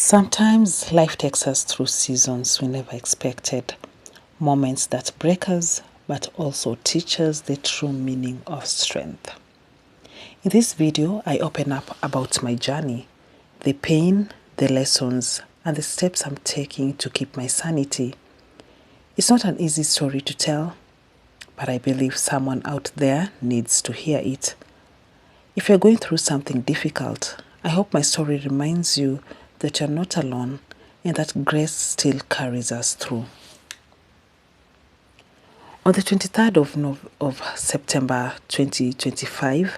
Sometimes life takes us through seasons we never expected, moments that break us but also teach us the true meaning of strength. In this video, I open up about my journey, the pain, the lessons, and the steps I'm taking to keep my sanity. It's not an easy story to tell, but I believe someone out there needs to hear it. If you're going through something difficult, I hope my story reminds you that you're not alone and that grace still carries us through. On the 23rd of September 2025,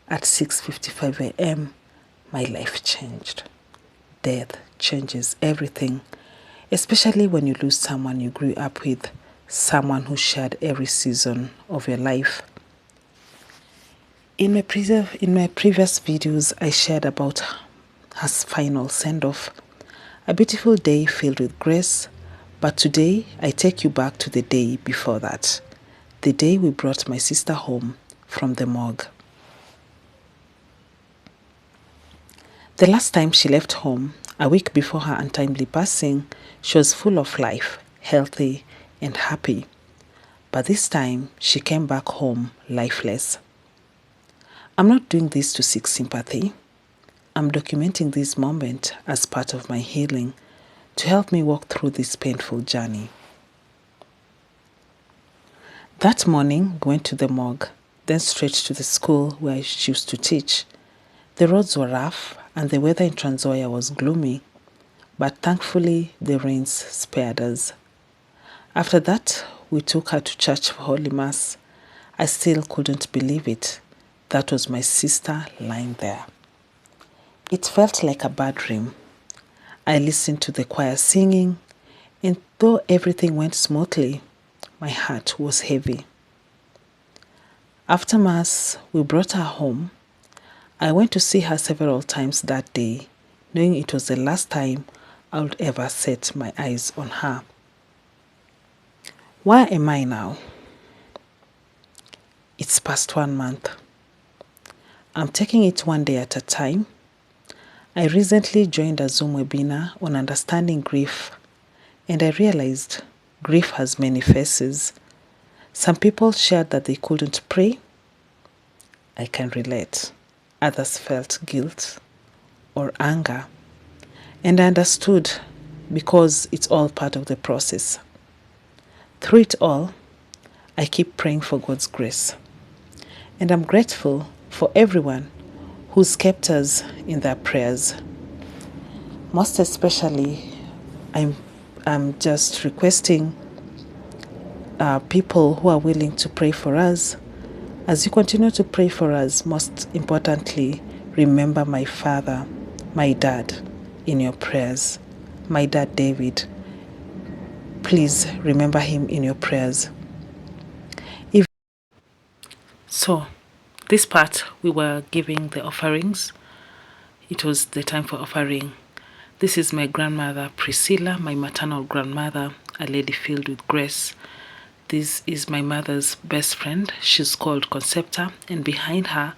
at 6:55 a.m., my life changed. Death changes everything, especially when you lose someone you grew up with, someone who shared every season of your life. In my previous videos, I shared about her final send-off, a beautiful day filled with grace, but today I take you back to the day before that, the day we brought my sister home from the morgue. The last time she left home, a week before her untimely passing, she was full of life, healthy and happy. But this time, she came back home lifeless. I'm not doing this to seek sympathy. I'm documenting this moment as part of my healing to help me walk through this painful journey. That morning, we went to the morgue, then straight to the school where I used to teach. The roads were rough and the weather in Trans Nzoia was gloomy, but thankfully the rains spared us. After that, we took her to church for Holy Mass. I still couldn't believe it. That was my sister lying there. It felt like a bad dream. I listened to the choir singing, and though everything went smoothly, my heart was heavy. After Mass, we brought her home. I went to see her several times that day, knowing it was the last time I would ever set my eyes on her. Where am I now? It's past 1 month. I'm taking it one day at a time. I recently joined a Zoom webinar on understanding grief, and I realized grief has many faces. Some people shared that they couldn't pray. I can relate. Others felt guilt or anger, and I understood because it's all part of the process. Through it all, I keep praying for God's grace, and I'm grateful for everyone who's kept us in their prayers. Most especially, I'm just requesting people who are willing to pray for us. As you continue to pray for us, most importantly, remember my father, my dad, in your prayers. My dad, David. Please remember him in your prayers. So, this part, we were giving the offerings. It was the time for offering. This is my grandmother, Priscilla, my maternal grandmother, a lady filled with grace. This is my mother's best friend. She's called Concepta, and behind her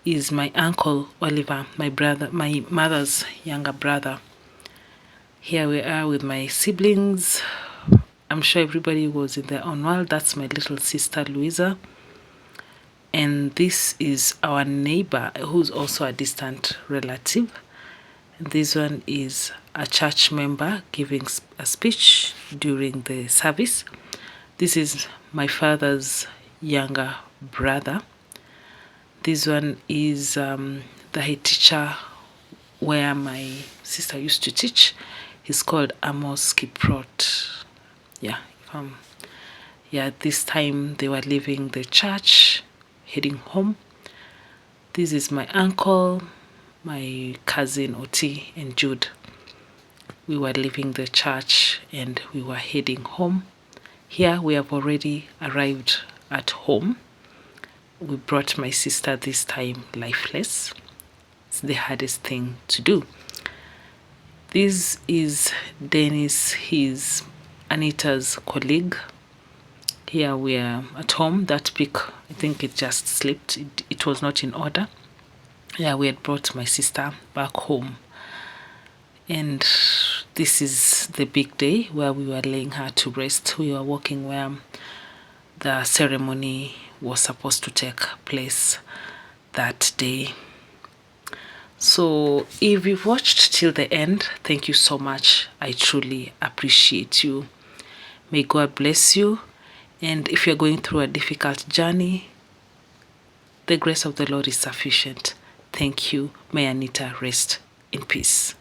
is my uncle, Oliver, my mother's younger brother. Here we are with my siblings. I'm sure everybody was in their own world. That's my little sister, Louisa. And this is our neighbor, who's also a distant relative. And this one is a church member giving a speech during the service. This is my father's younger brother. This one is the head teacher where my sister used to teach. He's called Amos Kiprot. This time they were leaving the church, heading home. This is my uncle, my cousin Oti, and Jude. We were leaving the church and we were heading home. Here we have already arrived at home. We brought my sister this time lifeless. It's the hardest thing to do. This is Dennis, he's Anita's colleague. Here we are at home. That pic, I think it just slipped. It was not in order. Yeah, we had brought my sister back home. And this is the big day where we were laying her to rest. We were walking where the ceremony was supposed to take place that day. So if you've watched till the end, thank you so much. I truly appreciate you. May God bless you. And if you're going through a difficult journey, the grace of the Lord is sufficient. Thank you. May Anita rest in peace.